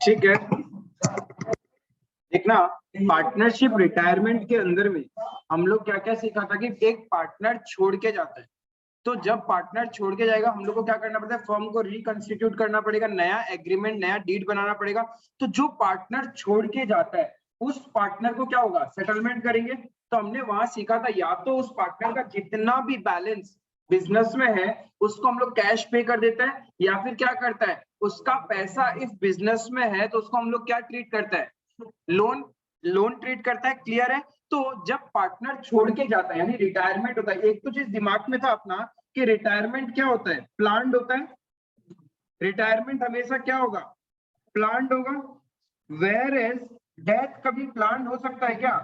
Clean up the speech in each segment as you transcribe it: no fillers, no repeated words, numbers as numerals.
ठीक है, देखना पार्टनरशिप रिटायरमेंट के अंदर में हम लोग क्या क्या सीखा था कि एक पार्टनर छोड़ के जाता है, तो जब पार्टनर छोड़ के जाएगा हम लोग को क्या करना पड़ता है, फर्म को रिकंस्टिट्यूट करना पड़ेगा, नया एग्रीमेंट नया डीड बनाना पड़ेगा। तो जो पार्टनर छोड़ के जाता है उस पार्टनर को क्या होगा, सेटलमेंट करेंगे। तो हमने वहां सीखा था या तो उस पार्टनर का जितना भी बैलेंस बिजनेस में है उसको हम लोग कैश पे कर देते हैं, या फिर क्या करता है उसका पैसा इफ बिजनेस में है तो उसको हम लोग क्या ट्रीट करता है, लोन ट्रीट करता है। क्लियर है। तो जब पार्टनर छोड़ के जाता है यानी रिटायरमेंट होता है, एक तो चीज दिमाग में था अपना कि रिटायरमेंट क्या होता है, प्लान्ड होता है। रिटायरमेंट हमेशा क्या होगा, प्लान्ड होगा। वेयर एज डेथ कभी प्लान्ड हो सकता है क्या,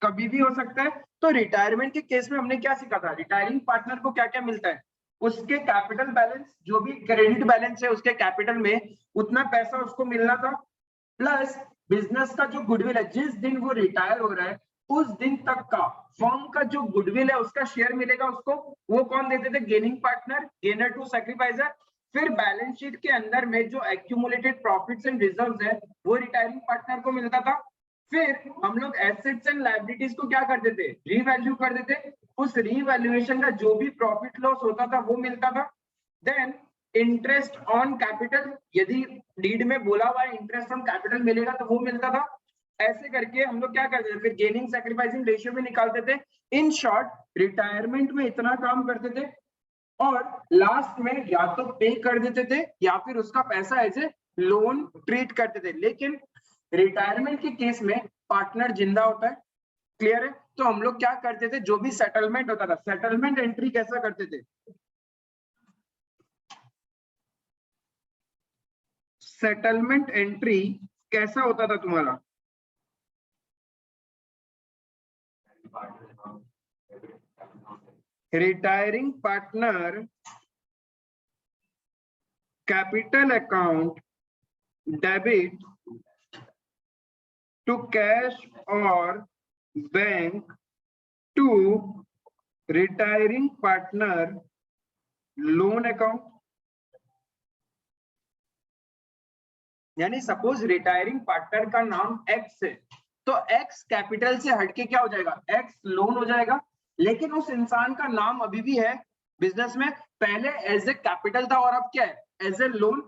कभी भी हो सकता है। तो रिटायरमेंट के केस में हमने क्या सीखा था, रिटायरिंग पार्टनर को क्या क्या मिलता है, उसके कैपिटल बैलेंस जो भी क्रेडिट बैलेंस है उसके कैपिटल में उतना पैसा उसको मिलना था, प्लस बिजनेस का जो गुडविल है जिस दिन वो रिटायर हो रहा है उस दिन तक का फर्म का जो गुडविल है उसका शेयर मिलेगा उसको। वो कौन देते थे, गेनिंग पार्टनर, गेनर टू सैक्रिफाइसर। फिर बैलेंस शीट के अंदर में जो एक्यूमुलेटेड प्रॉफिट्स एंड रिजर्व्स है वो रिटायरिंग पार्टनर को मिलता था। फिर हम लोग एसेट्स एंड लायबिलिटीज को क्या कर देते, रीवैल्यू कर देते। उस रीवैल्यूएशन का जो भी प्रॉफिट लॉस होता था वो मिलता था। देन इंटरेस्ट ऑन कैपिटल, यदि डीड में बोला हुआ है इंटरेस्ट ऑन कैपिटल मिलेगा तो वो मिलता था। ऐसे करके हम लोग क्या करते थे, फिर गेनिंग सैक्रिफाइसिंग रेशियो में निकालते थे। इन शॉर्ट रिटायरमेंट में इतना काम करते थे और लास्ट में या तो पे कर देते थे या फिर उसका पैसा ऐसे लोन ट्रीट करते थे। लेकिन रिटायरमेंट के केस में पार्टनर जिंदा होता है। क्लियर है। तो हम लोग क्या करते थे, जो भी सेटलमेंट होता था, सेटलमेंट एंट्री कैसा करते थे, सेटलमेंट एंट्री कैसा होता था तुम्हारा, retiring partner capital account debit to cash और bank to retiring partner loan account. यानी सपोज रिटायरिंग पार्टनर का नाम एक्स है तो एक्स कैपिटल से हटके क्या हो जाएगा, एक्स लोन हो जाएगा। लेकिन उस इंसान का नाम अभी भी है बिजनेस में, पहले एज ए कैपिटल था और अब क्या है, एज ए लोन।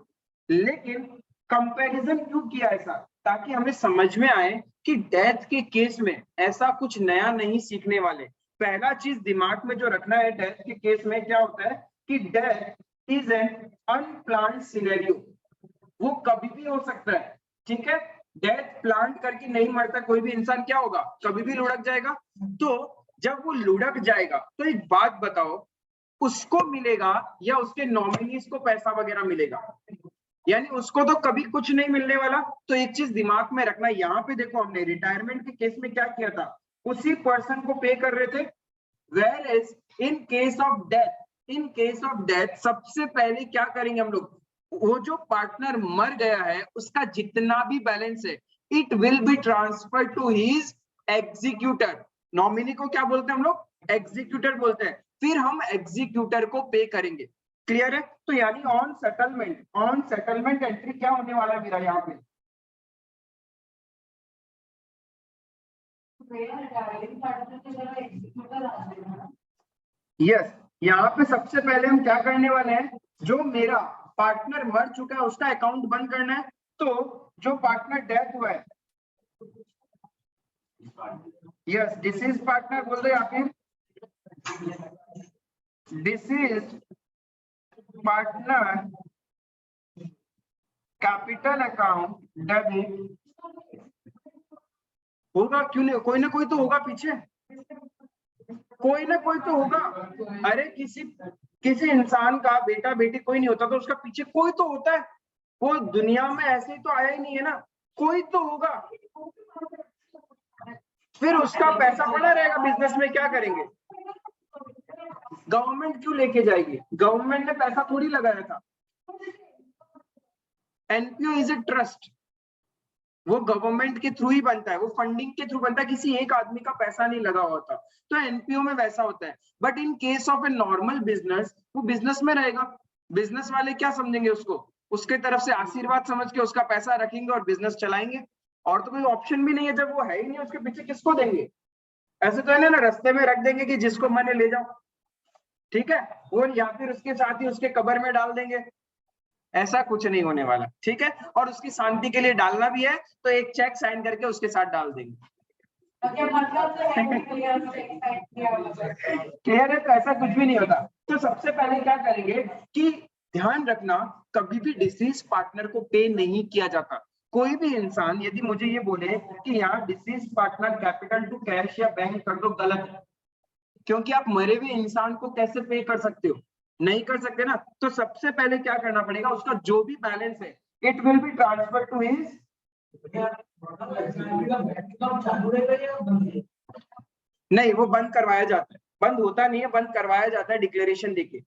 लेकिन कंपैरिजन क्यों किया ऐसा, ताकि हमें समझ में आए कि डेथ के केस में ऐसा कुछ नया नहीं सीखने वाले। पहला चीज दिमाग में जो रखना है डेथ के केस में क्या होता है कि death is an unplanned scenario, वो कभी भी हो सकता है। ठीक है, डेथ प्लान करके नहीं मरता कोई भी इंसान, क्या होगा, कभी भी लुढ़क जाएगा। तो जब वो लुढ़क जाएगा तो एक बात बताओ, उसको मिलेगा या उसके नॉमिनीज को पैसा वगैरह मिलेगा, यानी उसको तो कभी कुछ नहीं मिलने वाला। तो एक चीज दिमाग में रखना, यहाँ पे देखो हमने रिटायरमेंट के केस में क्या किया था, उसी पर्सन को पे कर रहे थे। Where is in case of death, in case of death सबसे पहले क्या करेंगे हम लोग, वो जो पार्टनर मर गया है उसका जितना भी बैलेंस है it will be transfer to his executor. Nominee को क्या बोलते हैं हम लोग, एग्जीक्यूटर बोलते हैं। फिर हम एग्जीक्यूटर को पे करेंगे। क्लियर है। तो यानी ऑन सेटलमेंट एंट्री क्या होने वाला है मेरा यहाँ पे, यस, यहाँ पे सबसे पहले हम क्या करने वाले हैं, जो मेरा पार्टनर मर चुका है उसका अकाउंट बंद करना है। तो जो पार्टनर डेथ हुआ है, यस डिसीज पार्टनर बोल दो, या फिर disease partner capital account debit होगा। क्यों नहीं, कोई ना कोई तो होगा पीछे, कोई ना कोई तो होगा। अरे किसी किसी इंसान का बेटा बेटी कोई नहीं होता तो उसका पीछे कोई तो होता है, वो दुनिया में ऐसे ही तो आया ही नहीं है ना, कोई तो होगा। फिर उसका पैसा पड़ा रहेगा बिजनेस में, क्या करेंगे, गवर्नमेंट क्यों लेके जाएगी, गवर्नमेंट ने पैसा थोड़ी लगाया था। एनपीओ इज ए ट्रस्ट, वो गवर्नमेंट के थ्रू ही बनता है, वो फंडिंग के थ्रू बनता है, किसी एक आदमी का पैसा नहीं लगा होता। तो एनपीओ में वैसा होता है। But in case of a normal business वो बिजनेस में रहेगा। बिजनेस वाले क्या समझेंगे उसको, उसके तरफ से आशीर्वाद समझ के उसका पैसा रखेंगे और बिजनेस चलाएंगे। और तो कोई ऑप्शन भी नहीं है, जब वो है ही नहीं उसके पीछे किसको देंगे। ऐसे तो है ना, रास्ते में रख देंगे कि जिसको मैंने ले जाओ, ठीक है, वो या फिर उसके साथ ही उसके कब्र में डाल देंगे। ऐसा कुछ नहीं होने वाला, ठीक है। और उसकी शांति के लिए डालना भी है तो एक चेक साइन करके उसके साथ डाल देंगे। क्लियर है, तो ऐसा कुछ भी नहीं होता। तो सबसे पहले क्या करेंगे कि ध्यान रखना, कभी भी डिसीज पार्टनर को पे नहीं किया जाता। कोई भी इंसान यदि मुझे ये बोले कि यहाँ deceased partner capital to cash या बैंक कर दो, गलत है, क्योंकि आप मरे हुए इंसान को कैसे पे कर सकते हो, नहीं कर सकते ना। तो सबसे पहले क्या करना पड़ेगा, उसका जो भी बैलेंस है it will be transfer to his, नहीं वो बंद करवाया जाता है, बंद होता नहीं है, बंद करवाया जाता है डिक्लेरेशन देके।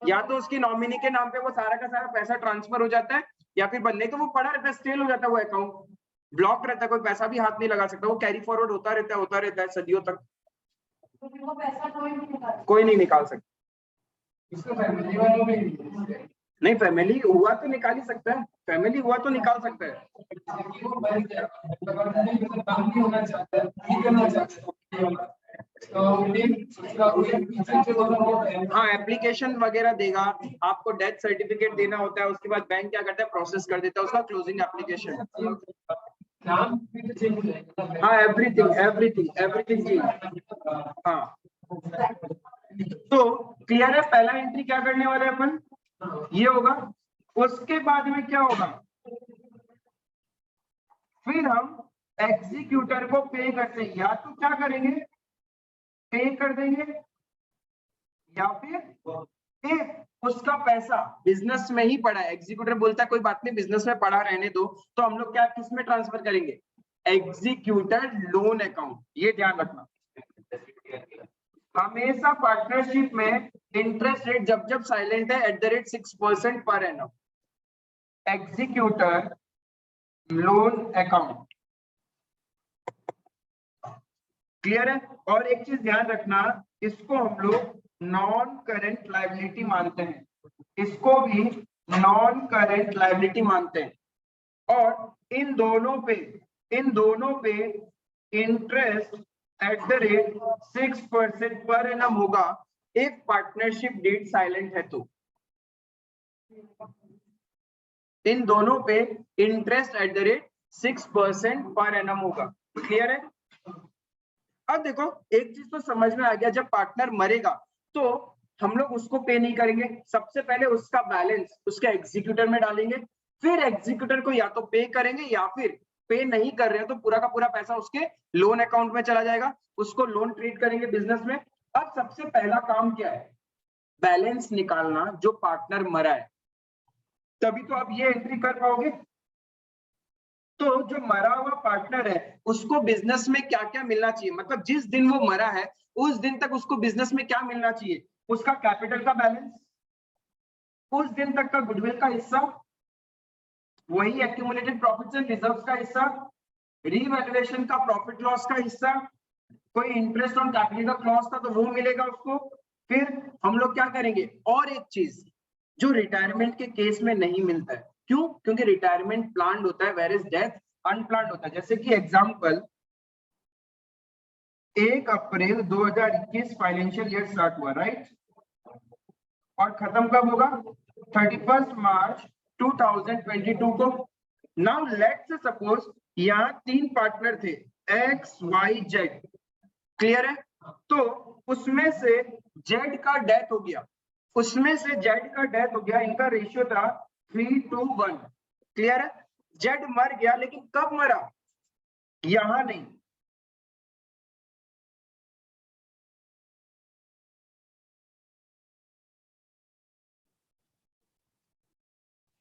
या तो उसकी नॉमिनी के नाम पे वो सारा का सारा पैसा ट्रांसफर हो जाता है, या फिर बंद, नहीं तो वो पड़ा रहता है, स्टेल हो जाता है, वो अकाउंट ब्लॉक रहता है, कोई पैसा भी हाथ नहीं लगा सकता, वो कैरी फॉरवर्ड होता रहता है सदियों तक, वो पैसा कोई नहीं निकाल सकता। नहीं, फैमिली हुआ तो निकाल ही सकता है, फैमिली हुआ तो निकाल सकता है। हाँ, एप्लीकेशन वगैरह देगा, आपको डेथ सर्टिफिकेट देना होता है, उसके बाद बैंक क्या करता है, प्रोसेस कर देता है उसका क्लोजिंग एप्लीकेशन। हाँ, एवरीथिंग एवरीथिंग एवरीथिंग। हाँ, तो क्लियर है, पहला एंट्री क्या करने वाले अपन, ये होगा। उसके बाद में क्या होगा, फिर हम एग्जीक्यूटर को पे करते हैं, या तो क्या करेंगे पे कर देंगे, या फिर उसका पैसा बिजनेस में ही पड़ा है, एग्जीक्यूटर बोलता है कोई बात नहीं बिजनेस में पड़ा रहने दो, तो हम लोग क्या किस में ट्रांसफर करेंगे, एग्जीक्यूटर लोन अकाउंट। ये ध्यान रखना, हमेशा पार्टनरशिप में इंटरेस्ट रेट जब जब साइलेंट है @6% per annum, executor loan account. Clear है। और एक चीज ध्यान रखना, इसको हम लोग नॉन करेंट लायबिलिटी मानते हैं, इसको भी नॉन करेंट लायबिलिटी मानते हैं। और इन दोनों पे इंटरेस्ट @6% पर एनम होगा if पार्टनरशिप डेट साइलेंट है तो। इन दोनों पे इंटरेस्ट @6% पर एनम होगा। क्लियर है। अब देखो एक चीज तो समझ में आ गया, जब पार्टनर मरेगा तो हम लोग उसको पे नहीं करेंगे, सबसे पहले उसका बैलेंस उसके एग्जीक्यूटर में डालेंगे, फिर एग्जीक्यूटर को या तो पे करेंगे या फिर पे नहीं कर रहे हैं तो पूरा का पूरा पैसा उसके लोन अकाउंट में चला जाएगा, उसको लोन ट्रीट करेंगे बिजनेस में। अब सबसे पहला काम क्या है, बैलेंस निकालना जो पार्टनर मरा है, तभी तो आप ये एंट्री कर पाओगे। तो जो मरा हुआ पार्टनर है उसको बिजनेस में क्या क्या मिलना चाहिए, मतलब जिस दिन वो मरा है उस दिन तक उसको बिजनेस में क्या मिलना चाहिए, उसका कैपिटल का बैलेंस, उस दिन तक का गुडविल का हिस्सा, वही एक्यूमुलेटेड प्रॉफिट्स एंड रिजर्व्स का हिस्सा, रीवैल्यूएशन का प्रॉफिट लॉस का हिस्सा, कोई इंटरेस्ट ऑन कैपिटल का क्लॉज था तो वो मिलेगा उसको। फिर हम लोग क्या करेंगे, और एक चीज जो रिटायरमेंट के केस में नहीं मिलता है, क्यों, क्योंकि रिटायरमेंट प्लान्ड होता है वेयर इज डेथ अनप्लान्ड होता है। जैसे कि एग्जांपल 1 अप्रैल 2021 फाइनेंशियल ईयर स्टार्ट हुआ, राइट, और खत्म कब होगा 31 मार्च 2022 को। नाउ लेट्स सपोज यहाँ 3 पार्टनर थे XYZ, क्लियर है। तो उसमें से Z का डेथ हो गया, इनका रेशियो था 3:1, क्लियर है। Z मर गया, लेकिन कब मरा, यहां नहीं,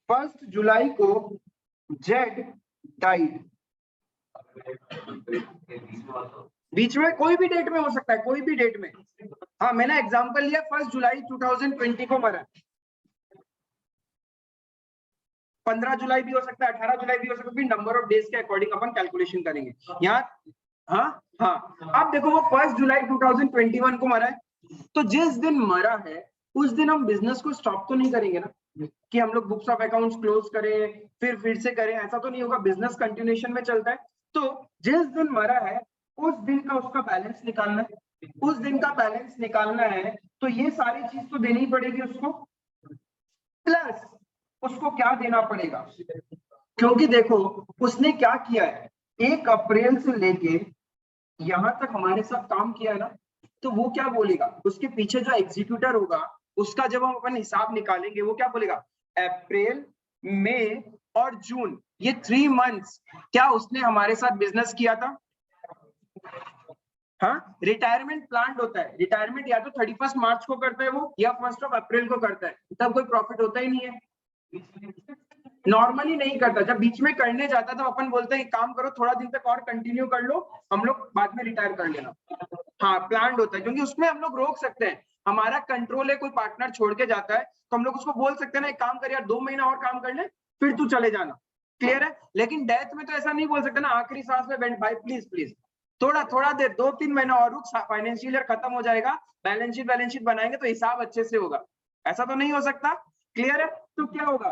1 जुलाई को Z डाइड। बीच में कोई भी डेट में हो सकता है, कोई भी डेट में। हाँ, मैंने एग्जांपल लिया 1 जुलाई 2020 को मरा, 15 जुलाई भी हो सकता है, 18 जुलाई भी हो सकता है, नंबर ऑफ डेज के अकॉर्डिंग अपन कैलकुलेशन करेंगे यहाँ। हाँ, अब देखो वो 1 जुलाई 2021 को मरा है, तो जिस दिन मरा है उस दिन हम बिजनेस को स्टॉप तो नहीं करेंगे ना कि हम लोग बुक्स ऑफ अकाउंट्स क्लोज करें फिर से करें, ऐसा तो नहीं होगा, बिजनेस कंटिन्यूएशन में चलता है। तो जिस दिन मरा है उस दिन का उसका बैलेंस निकालना है, उस दिन का बैलेंस निकालना है, तो ये सारी चीज तो देनी पड़ेगी उसको, प्लस उसको क्या देना पड़ेगा, क्योंकि देखो उसने क्या किया है, 1 अप्रैल से लेके यहां तक हमारे साथ काम किया है ना, तो वो क्या बोलेगा, उसके पीछे जो एग्जीक्यूटर होगा उसका जब हम अपन हिसाब निकालेंगे वो क्या बोलेगा, अप्रैल मई और जून ये 3 मंथ्स क्या उसने हमारे साथ बिजनेस किया था। हाँ, रिटायरमेंट प्लान होता है, रिटायरमेंट या तो 31 मार्च को करता है वो या 1 अप्रैल को करता है, तब कोई प्रॉफिट होता ही नहीं है, नॉर्मली नहीं करता। जब बीच में करने जाता तो अपन बोलते हैं काम करो थोड़ा दिन तक और कंटिन्यू कर लो, हम लोग बाद में रिटायर कर लेना। हाँ, प्लान होता है, क्योंकि उसमें हम लोग रोक सकते हैं, हमारा कंट्रोल है, कोई पार्टनर छोड़ के जाता है तो हम लोग उसको बोल सकते हैं ना एक काम कर यार 2 महीना और काम कर ले फिर तू चले जाना, क्लियर है। लेकिन डेथ में तो ऐसा नहीं बोल सकते ना, आखिरी सांस में बैठ भाई प्लीज प्लीज थोड़ा देर 2-3 महीना और रुक, फाइनेंशियल ईयर खत्म हो जाएगा, बैलेंस शीट बनाएंगे तो हिसाब अच्छे से होगा, ऐसा तो नहीं हो सकता, क्लियर है। तो क्या होगा,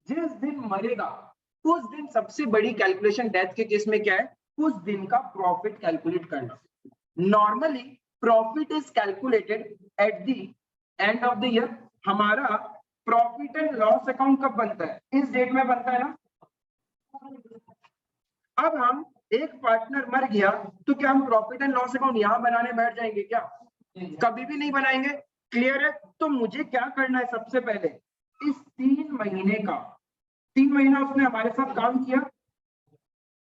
जिस दिन मरेगा उस दिन सबसे बड़ी कैलकुलेशन डेथ के केस में क्या है, उस दिन का प्रॉफिट कैलकुलेट करना। Normally profit is calculated at the end of the year. हमारा प्रॉफिट एंड लॉस अकाउंट कब बनता है, इस डेट में बनता है ना। अब हम एक पार्टनर मर गया तो क्या हम प्रॉफिट एंड लॉस अकाउंट यहां बनाने बैठ जाएंगे क्या, कभी भी नहीं बनाएंगे, क्लियर है। तो मुझे क्या करना है, सबसे पहले इस 3 महीने का, 3 महीना उसने हमारे साथ काम किया,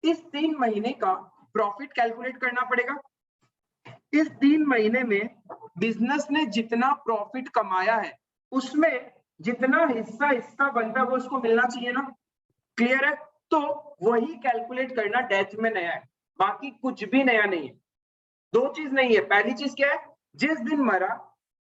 इस 3 महीने का प्रॉफिट कैलकुलेट करना पड़ेगा। इस 3 महीने में बिजनेस ने जितना प्रॉफिट कमाया है उसमें जितना हिस्सा इसका बनता है वो उसको मिलना चाहिए ना, क्लियर है। तो वही कैलकुलेट करना डेथ में नया है, बाकी कुछ भी नया नहीं है। 2 चीज नहीं है, पहली चीज क्या है, जिस दिन मरा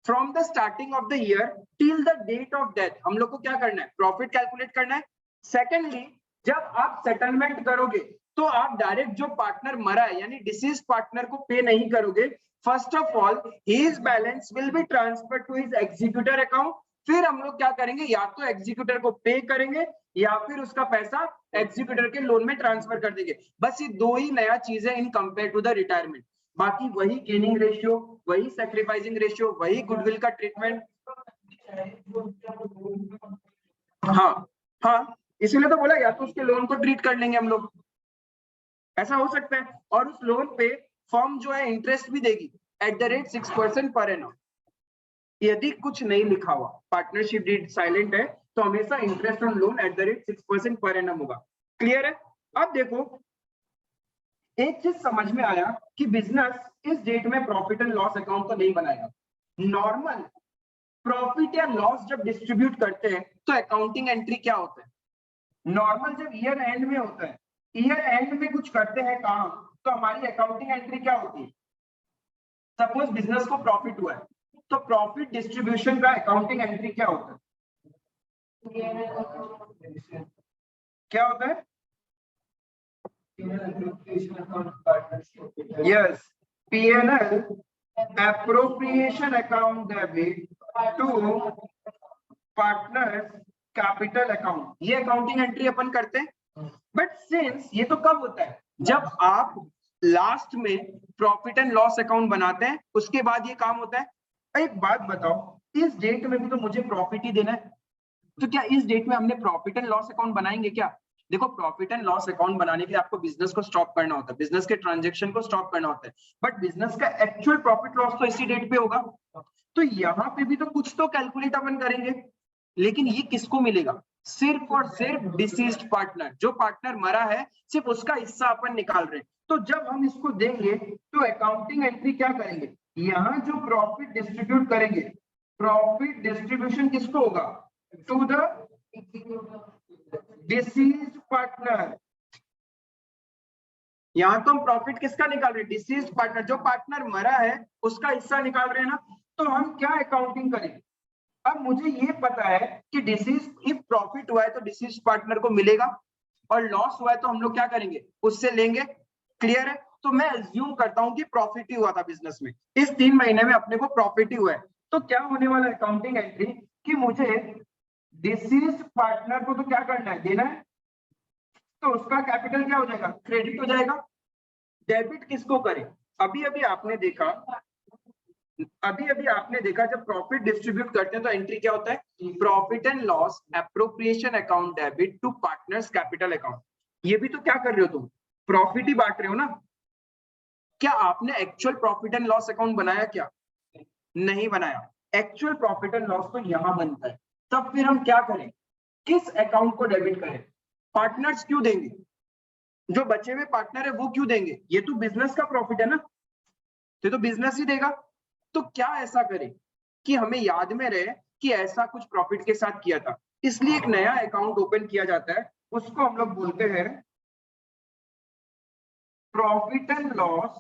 from the starting of the year till the date of death हम लोग को क्या करना है, प्रॉफिट कैलकुलेट करना है। सेकेंडली, जब आप सेटलमेंट करोगे तो आप डायरेक्ट जो पार्टनर मरा है यानी डिसीज पार्टनर को पे नहीं करोगे। First of all his balance will be transfer to his executor account, फिर हम लोग क्या करेंगे, या तो एग्जीक्यूटर को पे करेंगे या फिर उसका पैसा एग्जीक्यूटर के लोन में ट्रांसफर कर देंगे। बस ये 2 ही नया चीज है in compare to the retirement, बाकी वही गेनिंग रेशियो, वही सैक्रिफाइसिंग रेशियो, वही गुडविल का ट्रीटमेंट। हाँ हाँ, इसीलिए तो बोला या तो उसके लोन को ट्रीट कर लेंगे हम लोग, ऐसा हो सकता है। और उस लोन पे फर्म जो है इंटरेस्ट भी देगी at the rate 6% per annum. यदि कुछ नहीं लिखा हुआ, पार्टनरशिप डीड साइलेंट है, तो हमेशा interest on loan at the rate 6% per annum होगा, क्लियर है। अब देखो एक चीज समझ में आया कि बिजनेस इस डेट में प्रॉफिट एंड लॉस अकाउंट तो नहीं बनाएगा। नॉर्मल प्रॉफिट या लॉस जब डिस्ट्रीब्यूट करते हैं तो अकाउंटिंग एंट्री क्या होता है, नॉर्मल जब ईयर एंड में होता है, ईयर एंड में कुछ करते हैं काम, तो हमारी अकाउंटिंग एंट्री क्या होती है। सपोज बिजनेस को प्रॉफिट हुआ है तो प्रॉफिट डिस्ट्रीब्यूशन का अकाउंटिंग एंट्री क्या होता है, क्या होता है, yes, P&L appropriation account debit to partners capital account, ये अकाउंटिंग एंट्री अपन करते हैं। बट सिंस ये तो कब होता है, जब आप लास्ट में प्रॉफिट एंड लॉस अकाउंट बनाते हैं उसके बाद ये काम होता है। एक बात बताओ, इस डेट में भी तो मुझे प्रॉफिट ही देना है, तो क्या इस डेट में हमने प्रॉफिट एंड लॉस अकाउंट बनाएंगे क्या। देखो प्रॉफिट एंड लॉस अकाउंट बनाने के लिए आपको बिजनेस को स्टॉप करना होता है, बिजनेस के ट्रांजेक्शन को स्टॉप करना होता है, बट बिजनेस का एक्चुअल प्रॉफिट लॉस तो इसी डेट पे होगा। तो यहाँ पे भी तो कुछ तो कैलकुलेट अपन करेंगे, लेकिन ये किसको मिलेगा, सिर्फ और सिर्फ डिसीज्ड पार्टनर, जो पार्टनर मरा है सिर्फ उसका हिस्सा अपन निकाल रहे हैं। तो जब हम इसको देंगे तो अकाउंटिंग एंट्री क्या करेंगे, यहाँ जो प्रॉफिट डिस्ट्रीब्यूट करेंगे, प्रॉफिट डिस्ट्रीब्यूशन किसको होगा, टू द डिसीज्ड पार्टनर। यहां तो हम प्रॉफिट किसका निकाल रहे हैं, डिसीज्ड पार्टनर, जो पार्टनर मरा है उसका हिस्सा निकाल रहे हैं ना। तो हम क्या अकाउंटिंग करेंगे, अब मुझे ये पता है कि डिसीज, इफ प्रॉफिट हुआ है तो डिसीज पार्टनर को मिलेगा और लॉस हुआ है तो हम लोग क्या करेंगे, उससे लेंगे, क्लियर है। तो मैं अज्यूम करता हूं कि प्रॉफिट ही हुआ था बिजनेस में, इस 3 महीने में अपने को प्रॉफिट ही हुआ है, तो क्या होने वाला है अकाउंटिंग एंट्री कि मुझे डिसीज्ड पार्टनर को तो क्या करना है, देना है, तो उसका कैपिटल क्या हो जाएगा, क्रेडिट हो जाएगा। डेबिट किसको करें, अभी अभी आपने देखा जब प्रॉफिट डिस्ट्रीब्यूट करते हैं तो एंट्री क्या होता है, profit and loss appropriation account debit to partners capital account. ये भी तो क्या कर रहे हो तुम, प्रॉफिट ही बांट रहे हो ना। क्या आपने actual profit and loss account बनाया, क्या नहीं बनाया। एक्चुअल प्रॉफिट एंड लॉस तो यहां बनता है। तब फिर हम क्या करें, किस अकाउंट को डेबिट करें, पार्टनर्स क्यों देंगे, जो बचे हुए पार्टनर है वो क्यों देंगे, ये तो बिजनेस का प्रॉफिट है ना, तो बिजनेस ही देगा। तो क्या ऐसा करें कि हमें याद में रहे कि ऐसा कुछ प्रॉफिट के साथ किया था, इसलिए एक नया अकाउंट ओपन किया जाता है, उसको हम लोग बोलते हैं प्रॉफिट एंड लॉस।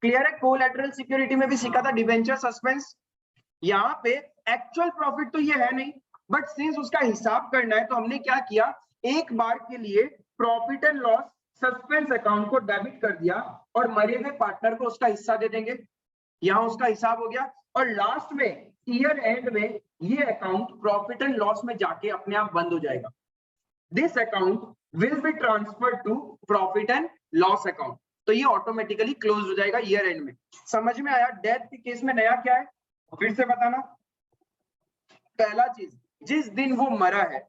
क्लियर है, कोलैटरल सिक्योरिटी में भी सीखा था डिबेंचर सस्पेंस। यहाँ पे एक्चुअल प्रॉफिट तो ये है नहीं, बट सिंस उसका हिसाब करना है तो हमने क्या किया, एक बार के लिए profit and loss suspense account को डेबिट कर दिया और मरे हुए पार्टनर को उसका हिस्सा दे देंगे। यहाँ उसका हिसाब हो गया और लास्ट में ईयर एंड में ये अकाउंट प्रॉफिट एंड लॉस में जाके अपने आप बंद हो जाएगा। This account will be transfer to profit and loss account, तो ये ऑटोमेटिकली क्लोज हो जाएगा ईयर एंड में। समझ में आया। डेथ के केस में नया क्या है, फिर से बताना। पहला चीज, जिस दिन वो मरा है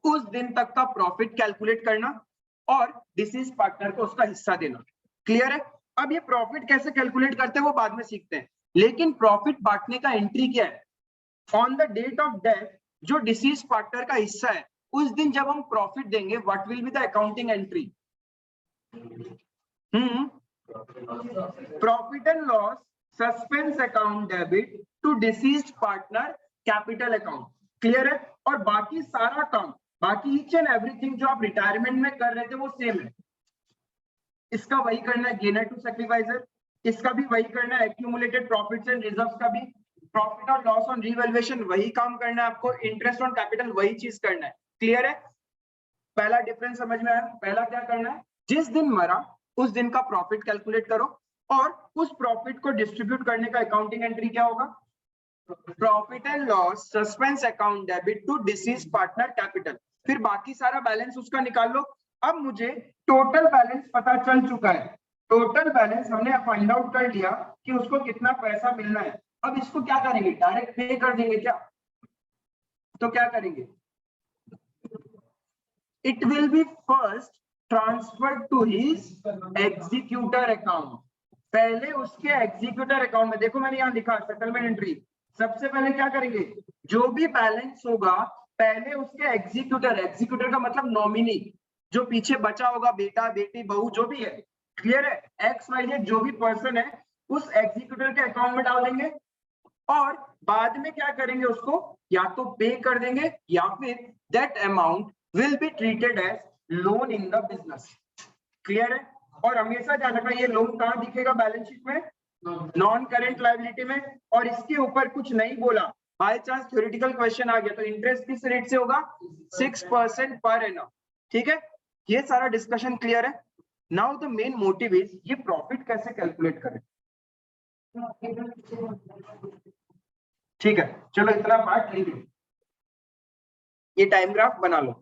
उस दिन तक का प्रॉफिट कैलकुलेट करना और डिसीज पार्टनर को उसका हिस्सा देना। क्लियर है। अब ये प्रॉफिट कैसे कैलकुलेट करते हैं वो बाद में सीखते हैं, लेकिन प्रॉफिट बांटने का एंट्री क्या है, on the date of death जो डिसीज पार्टनर का हिस्सा है उस दिन जब हम प्रॉफिट देंगे, what will be the accounting entry, profit and loss suspense account debit to deceased partner capital account. Clear है। और बाकी सारा काम, बाकी ईच एंड एवरीथिंग जो आप रिटायरमेंट में कर रहे थे वो सेम है। इसका वही करना है गेनर टू सैक्रिफाइसर, इसका भी वही करना है एक्यूमुलेटेड प्रॉफिट्स एंड रिजर्व्स का भी, प्रॉफिट और लॉस ऑन रीवैल्यूएशन वही काम करना है आपको, इंटरेस्ट ऑन कैपिटल वही चीज करना है। क्लियर है। पहला डिफरेंस समझ में आया। पहला क्या करना है, जिस दिन मरा उस दिन का प्रॉफिट कैलकुलेट करो और उस प्रॉफिट को डिस्ट्रीब्यूट करने का अकाउंटिंग एंट्री क्या होगा, profit and loss suspense account debit to deceased partner capital. फिर बाकी सारा बैलेंस उसका निकाल लो। अब मुझे टोटल बैलेंस पता चल चुका है, टोटल बैलेंस हमने फाइंड आउट कर लिया कि उसको कितना पैसा मिलना है। अब इसको क्या करेंगे, डायरेक्ट पे कर देंगे क्या, तो क्या करेंगे, it will be first transferred to his executor account। पहले उसके एग्जीक्यूटर अकाउंट में, देखो मैंने यहाँ लिखा सेटलमेंट एंट्री, सबसे पहले क्या करेंगे, जो भी बैलेंस होगा पहले उसके एग्जीक्यूटर, एग्जीक्यूटर का मतलब नॉमिनी, जो पीछे बचा होगा बेटा बेटी बहू जो भी है, क्लियर है, एक्स वाई जेड जो भी पर्सन है उस एग्जीक्यूटर के अकाउंट में डाल देंगे और बाद में क्या करेंगे, उसको या तो पे कर देंगे या फिर that amount will be treated as loan in the business। Clear है। और हमेशा ध्यान रखना ये लोन कहां दिखेगा, बैलेंस शीट में, नॉन करेंट लायबिलिटी में। और इसके ऊपर कुछ नहीं बोला, बाय चांस थ्योरेटिकल क्वेश्चन आ गया तो इंटरेस्ट किस रेट से होगा, 6% पर एनम। ठीक है, ये सारा डिस्कशन क्लियर है। Now the main motive is ये प्रॉफिट कैसे कैलकुलेट करें। ठीक है, चलो इतना पार्ट लिख लो, ये टाइम ग्राफ बना लो।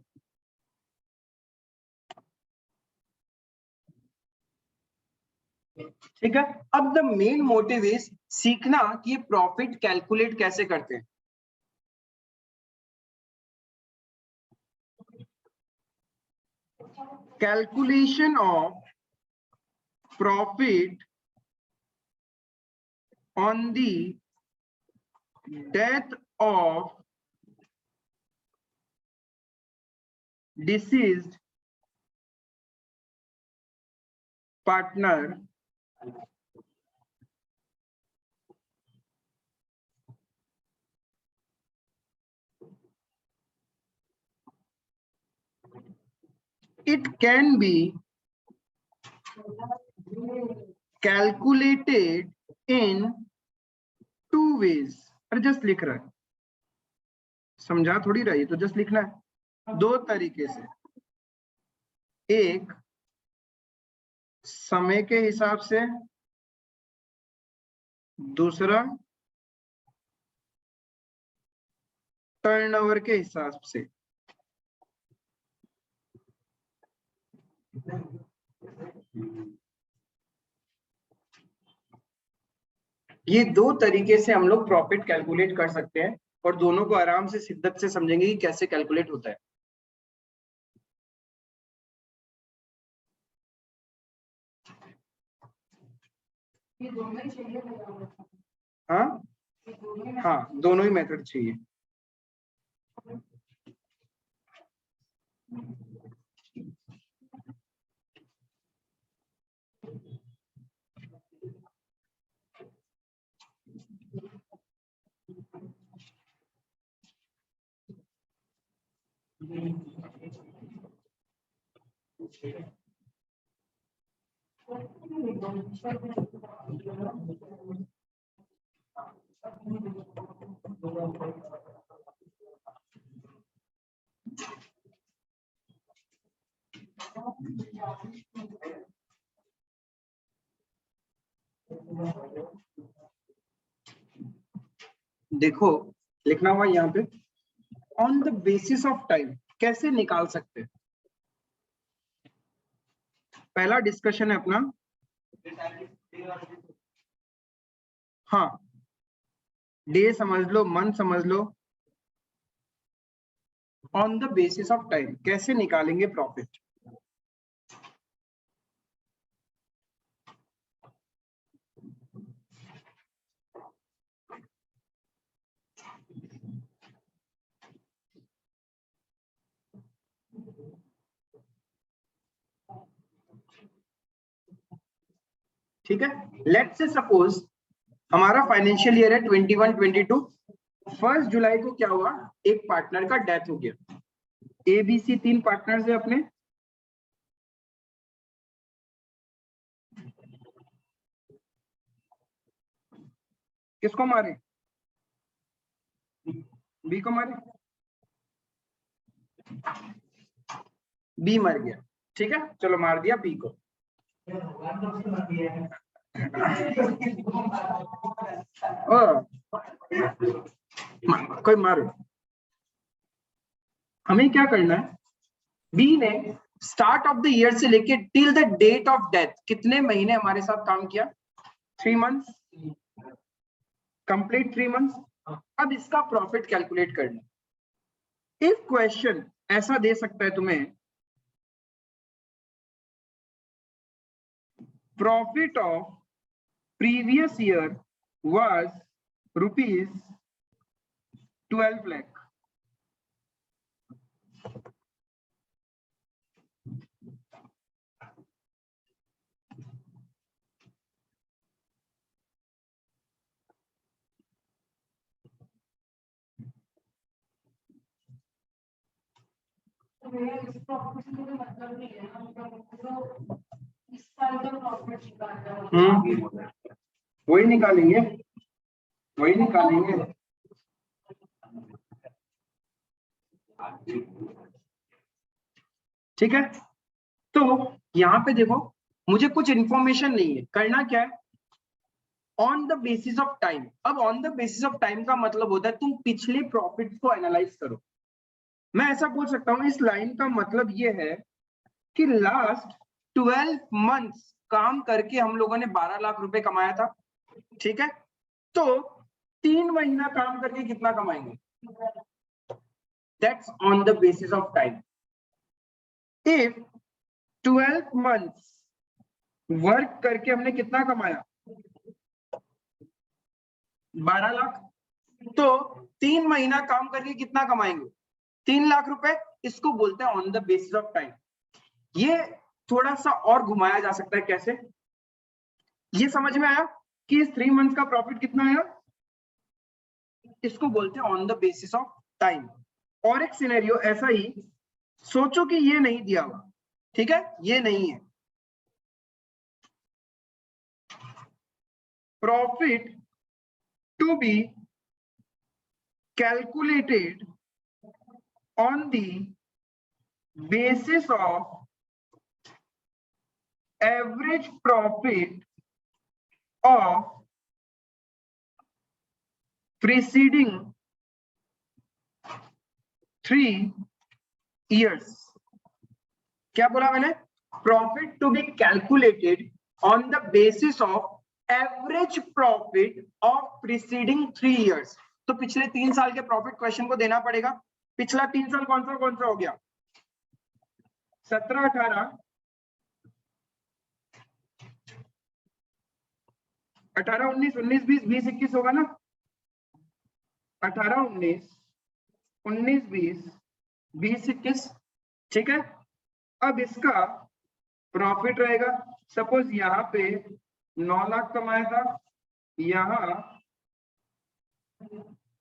ठीक है, अब द मेन मोटिव इज सीखना कि प्रॉफिट कैलकुलेट कैसे करते हैं। Calculation of profit on the death of deceased partner it can be calculated in two ways। अरे जस्ट लिख रहा है, समझा थोड़ी रही तो जस्ट लिखना है। दो तरीके से, एक समय के हिसाब से दूसरा टर्नओवर के हिसाब से। ये दो तरीके से हम लोग प्रॉफिट कैलकुलेट कर सकते हैं और दोनों को आराम से शिद्दत से समझेंगे कि कैसे कैलकुलेट होता है। हाँ हाँ, दोनों ही मेथड चाहिए। देखो लिखना हुआ यहाँ पे, on the basis of time कैसे निकाल सकते हैं। पहला डिस्कशन है अपना, हाँ डे समझ लो, मंथ समझ लो, on the basis of time कैसे निकालेंगे प्रॉफिट। ठीक है, लेट्स से सपोज हमारा फाइनेंशियल ईयर है 21-22। 1 जुलाई को क्या हुआ, एक पार्टनर का डेथ हो गया। ABC 3 पार्टनर्स है अपने, किसको मारे, बी को मारे, बी मर गया। ठीक है, चलो मार दिया बी को। कोई मारो। हमें क्या करना है, बी ने स्टार्ट ऑफ द ईयर से लेके till the date of death कितने महीने हमारे साथ काम किया, 3 मंथ्स, कंप्लीट 3 मंथ्स। अब इसका प्रॉफिट कैलकुलेट करना। इफ क्वेश्चन ऐसा दे सकता है तुम्हें, profit of previous year was ₹12 lakh, वही निकालेंगे, वही निकालेंगे। ठीक है, तो यहाँ पे देखो मुझे कुछ इंफॉर्मेशन नहीं है, करना क्या है, on the basis of time. अब on the basis of time का मतलब होता है तुम पिछले प्रॉफिट को एनालाइज करो। मैं ऐसा बोल सकता हूँ, इस लाइन का मतलब ये है कि लास्ट 12 मंथ्स काम करके हम लोगों ने 12 लाख रुपए कमाया था। ठीक है, तो 3 महीना काम करके कितना कमाएंगे, that's on the basis of time. If 12 months work करके हमने कितना कमाया, 12 लाख, तो 3 महीना काम करके कितना कमाएंगे, 3 लाख रुपए। इसको बोलते हैं on the basis of time. ये थोड़ा सा और घुमाया जा सकता है, कैसे, ये समझ में आया कि इस 3 मंथ का प्रॉफिट कितना आया, इसको बोलते हैं on the basis of time. और एक सिनेरियो ऐसा ही सोचो कि ये नहीं दिया हुआ, ठीक है, ये नहीं है, profit to be calculated on the basis of average profit of preceding 3 years. क्या बोला मैंने? Profit to be calculated on the basis of average profit of preceding 3 years. तो पिछले 3 साल के प्रॉफिट क्वेश्चन को देना पड़ेगा. पिछला 3 साल कौन सा हो गया? 17, 18, 19, 20, 20, 21 होगा ना? 18, 19, 20, 21. ठीक है. अब इसका प्रॉफिट रहेगा. सपोज यहाँ पे 9 लाख कमाया था, यहाँ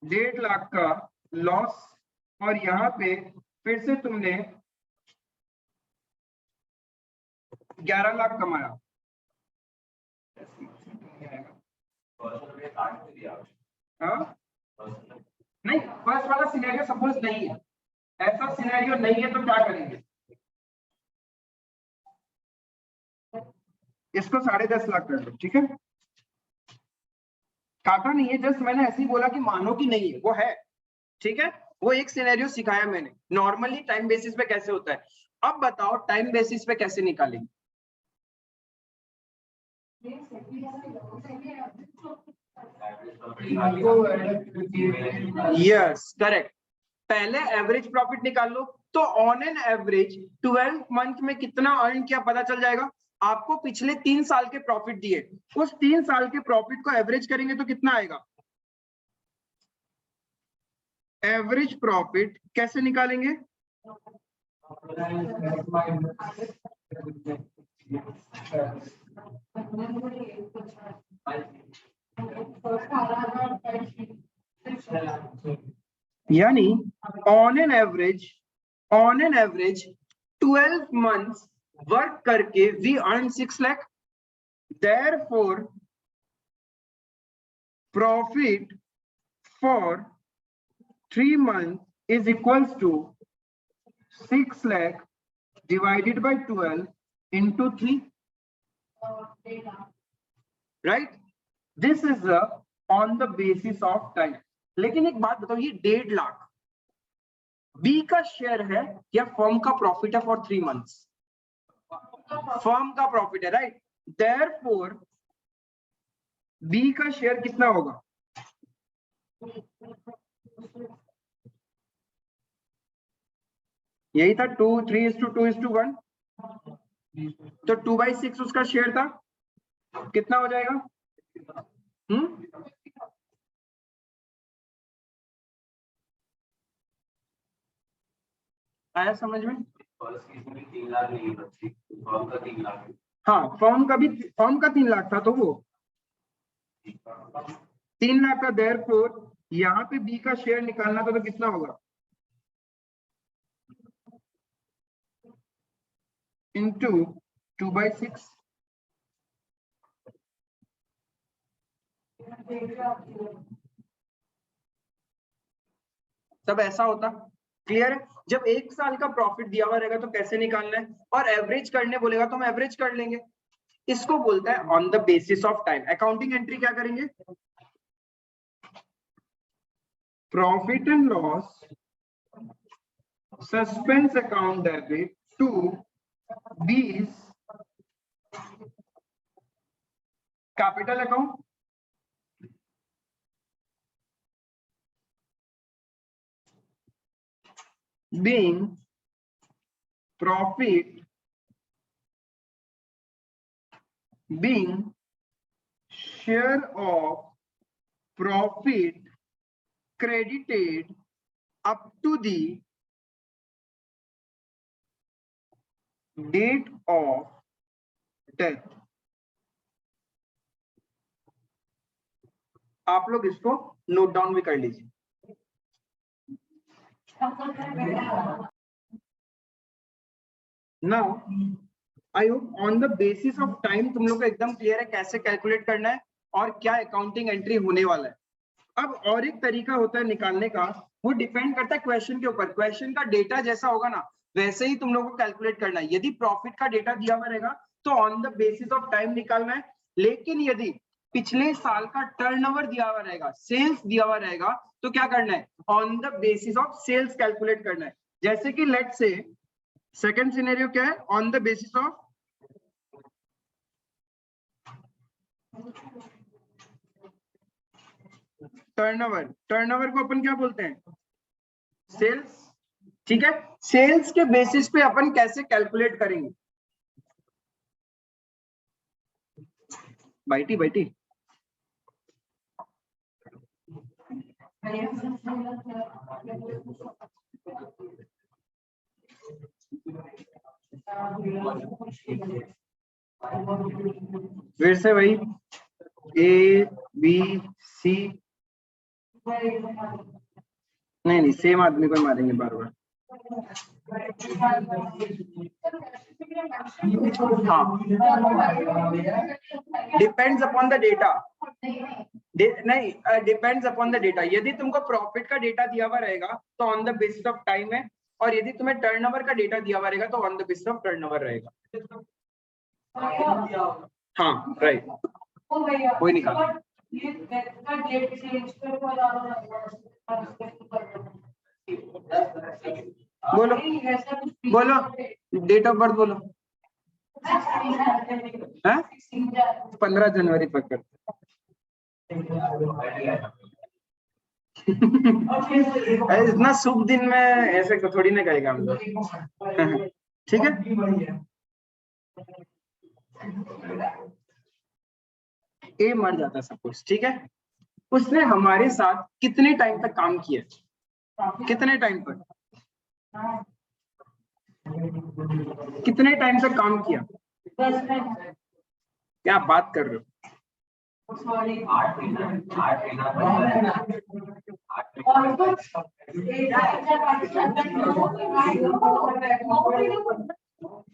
1.5 लाख का लॉस, और यहाँ पे फिर से तुमने 11 लाख कमाया. हाँ नहीं, फर्स्ट वाला सिनेरियो सपोज नहीं है. ऐसा सिनेरियो नहीं है तो क्या करेंगे? इसको 10.5 लाख कर दो. ठीक है. काटा नहीं है, जस्ट मैंने ऐसे ही बोला कि मानो कि नहीं है, वो है. ठीक है. वो एक सिनेरियो सिखाया मैंने. नॉर्मली टाइम बेसिस पे कैसे होता है. अब बताओ टाइम बेसिस पे कैसे निकालेंगे? Yes correct. पहले एवरेज प्रॉफिट निकाल लो. तो ऑन एन एवरेज 12 मंथ में कितना अर्न किया पता चल जाएगा. आपको पिछले 3 साल के प्रॉफिट दिए, उस 3 साल के प्रॉफिट को एवरेज करेंगे तो कितना आएगा? एवरेज प्रॉफिट कैसे निकालेंगे? यानी on an average 12 months work करके we earn 6 lakh. Therefore, profit for 3 months is equals to 6 lakh divided by 12 into 3. Right? This is on the basis of time. लेकिन एक बात बताओ, ये 1.5 लाख बी का शेयर है या फर्म का प्रॉफिट है फॉर 3 months? फर्म का प्रॉफिट है. राइट. देयरफॉर बी का शेयर कितना होगा? यही था 2, 3:2:1. तो 2/6 उसका शेयर था. कितना हो जाएगा? आया समझ में? 3 लाख नहीं बची, फर्म का 3 लाख. हाँ, फर्म का 3 लाख था, तो वो 3 लाख का. देयरफॉर यहाँ पे बी का शेयर निकालना था तो कितना होगा? इंटू 2/6. सब ऐसा होता. क्लियर है? जब 1 साल का प्रॉफिट दिया हुआ रहेगा तो कैसे निकालना है, और एवरेज करने बोलेगा तो हम एवरेज कर लेंगे. इसको बोलता है on the basis of time. Accounting entry क्या करेंगे? Profit and loss suspense account debit to B's capital account. being profit being share of profit credited up to the date of death. आप लोग इसको नोट डाउन भी कर लीजिए. Now, I hope on the basis of time तुम लोग को एकदम क्लियर है कैसे कैलकुलेट करना है और क्या अकाउंटिंग एंट्री होने वाला है. अब और एक तरीका होता है निकालने का, वो डिपेंड करता है क्वेश्चन के ऊपर. क्वेश्चन का डेटा जैसा होगा ना वैसे ही तुम लोग को कैलकुलेट करना है. यदि प्रॉफिट का डेटा दिया हुआ रहेगा तो on the basis of time निकालना है. लेकिन यदि पिछले साल का टर्नओवर दिया हुआ रहेगा, सेल्स दिया हुआ रहेगा, तो क्या करना है, on the basis of sales calculate करना है। जैसे कि लेट्स से सेकंड सिनेरियो क्या है, on the basis of turnover. Turnover को अपन क्या बोलते हैं, सेल्स। ठीक है, सेल्स के बेसिस पे अपन कैसे कैलकुलेट करेंगे, बैठी बैठी फिर से वही ए बी सी, नहीं सेम आदमी को मारेंगे बार बार। हाँ, डिपेंड्स अपॉन द डेटा, नहीं डिपेंड्स अपॉन द डेटा। यदि तुमको प्रॉफिट का डेटा दिया हुआ रहेगा तो on the basis of time है, और यदि तुम्हें टर्नओवर का डेटा दिया हुआ रहेगा तो on the basis of turnover रहेगा। हाँ राइट, कोई निकाल। बोलो बोलो, डेट ऑफ बर्थ बोलो। 15 जनवरी पकड़। इतना शुभ दिन में ऐसे को थोड़ी ना कहेगा हम लोग। ठीक है, ए मर जाता सपोज, ठीक है, उसने हमारे साथ कितने टाइम तक काम किया, कितने टाइम तक, कितने टाइम तक काम किया, क्या बात कर रहे हो,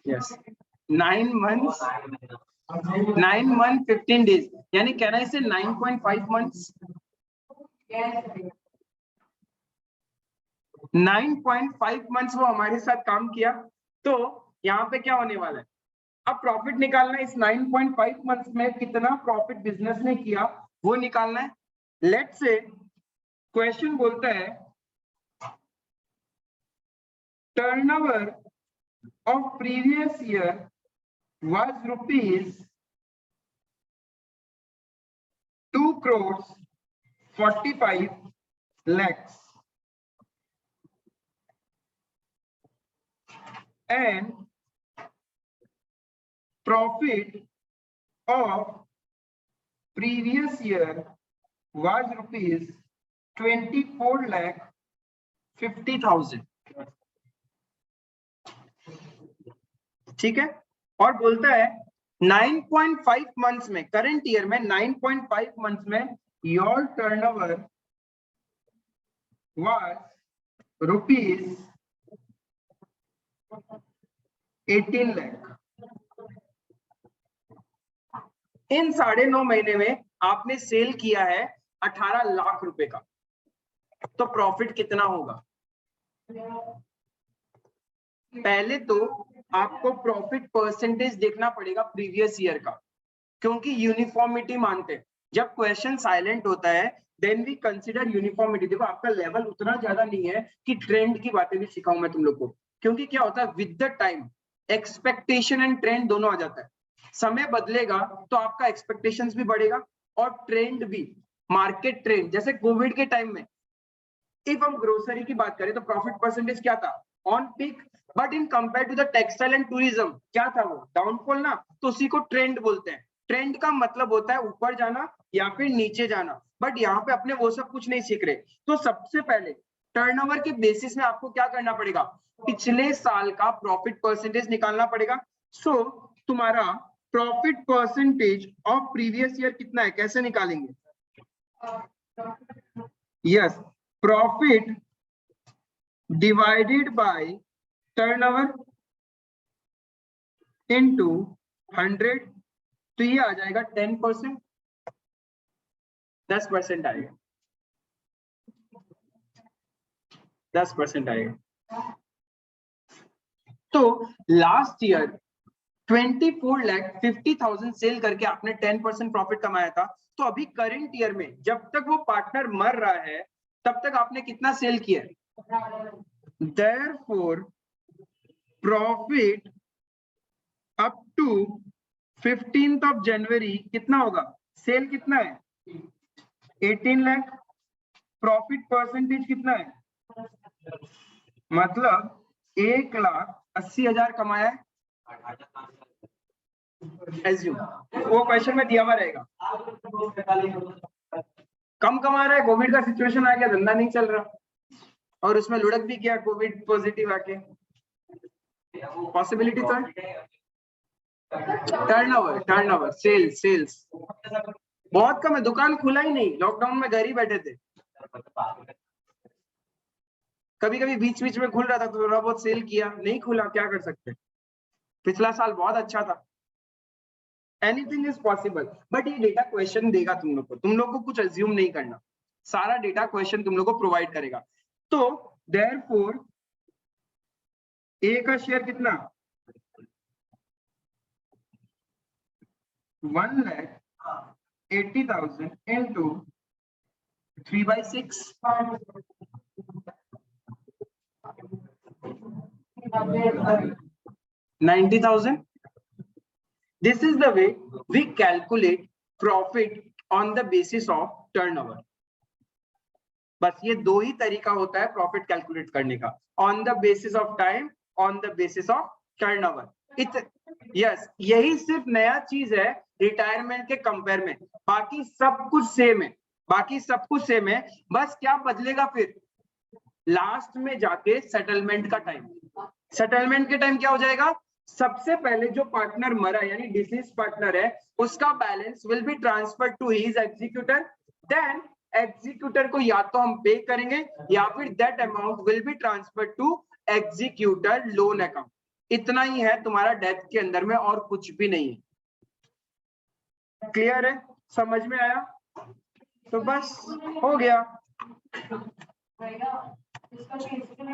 यस 9 months 15 days, यानी कहना इसे 9.5 months, 9.5 months वो हमारे साथ काम किया। तो यहाँ पे क्या होने वाला है, अब प्रॉफिट निकालना है, इस 9.5 मंथ्स में कितना प्रॉफिट बिजनेस ने किया वो निकालना है। लेट्स से क्वेश्चन बोलता है turnover of previous year was rupees 2 crores 45 lakhs and profit of previous year was rupees 24 lakh 50,000। ठीक है, और बोलता है 9.5 मंथ्स में, करंट ईयर में 9.5 मंथ्स में your turnover was rupees 18 lakh. इन 9.5 महीने में आपने सेल किया है 18 लाख रुपए का, तो प्रॉफिट कितना होगा। पहले तो आपको प्रॉफिट परसेंटेज देखना पड़ेगा प्रीवियस ईयर का, क्योंकि यूनिफॉर्मिटी मानते हैं। जब क्वेश्चन साइलेंट होता है देन वी कंसीडर यूनिफॉर्मिटी। देखो आपका लेवल उतना ज्यादा नहीं है कि ट्रेंड की बातें भी सिखाऊं मैं तुम लोग को, क्योंकि क्या होता है with the time expectation and trend दोनों आ जाता है। समय बदलेगा तो आपका एक्सपेक्टेशंस भी बढ़ेगा और ट्रेंड भी, मार्केट ट्रेंड। जैसे कोविड के टाइम में इफ हम ग्रोसरी की बात करें तो प्रॉफिट परसेंटेज क्या था, on peak, but in compare to the textile and tourism क्या था, वो डाउनफॉल ना। तो उसी को ट्रेंड बोलते हैं। ट्रेंड का मतलब होता है ऊपर जाना या फिर नीचे जाना, बट यहाँ पे अपने वो सब कुछ नहीं सीख रहे। तो सबसे पहले टर्नओवर के बेसिस में आपको क्या करना पड़ेगा, पिछले साल का प्रॉफिट परसेंटेज निकालना पड़ेगा। सो तुम्हारा profit percentage of previous year कितना है, कैसे निकालेंगे, yes profit divided by turnover into 100, तो ये आ जाएगा 10%, 10% आएगा, 10% आएगा। तो लास्ट ईयर 24,50,000 सेल करके आपने 10% प्रॉफिट कमाया था, तो अभी करंट ईयर में जब तक वो पार्टनर मर रहा है तब तक आपने कितना सेल किया है? Therefore, profit up to 15th of जनवरी कितना होगा? सेल कितना है? 18 लाख। प्रॉफिट परसेंटेज कितना है? मतलब 1,80,000 कमाया है। एज्यूम वो क्वेश्चन में दिया हुआ रहेगा। कम कमा रहा है, कोविड का सिचुएशन आ गया, धंधा नहीं चल रहा, और उसमें लुढ़क भी किया कोविड पॉजिटिव आके, पॉसिबिलिटी तो है। टर्नओवर सेल्स बहुत कम है, दुकान खुला ही नहीं, लॉकडाउन में घर ही बैठे थे। कभी कभी बीच बीच में खुल रहा था तो थोड़ा बहुत सेल किया, नहीं खुला क्या कर सकते। पिछला साल बहुत अच्छा था। एनीथिंग इज पॉसिबल, बट ये डेटा क्वेश्चन देगा तुम लोग को कुछ अज्यूम नहीं करना, सारा डेटा क्वेश्चन तुम लोग को प्रोवाइड करेगा। तो देयरफॉर ए का शेयर कितना? 1,80,000 into 3/6 90,000. This is the way we calculate profit on the basis of turnover. बस ये दो ही तरीका होता है प्रॉफिट कैलकुलेट करने का, on the basis of time, on the basis of turnover. Yes, यही सिर्फ नया चीज है रिटायरमेंट के कंपेयर में, बाकी सब कुछ सेम है, बस क्या बदलेगा फिर लास्ट में जाके सेटलमेंट का टाइम। सेटलमेंट के टाइम क्या हो जाएगा? सबसे पहले जो पार्टनर मरा यानी डिसीज पार्टनर है उसका balance will be transfer to his executor, then executor को या तो हम पे करेंगे या फिर that amount will be transfer to executor loan account. इतना ही है तुम्हारा डेथ के अंदर में, और कुछ भी नहीं है। क्लियर है? समझ में आया? तो बस हो गया।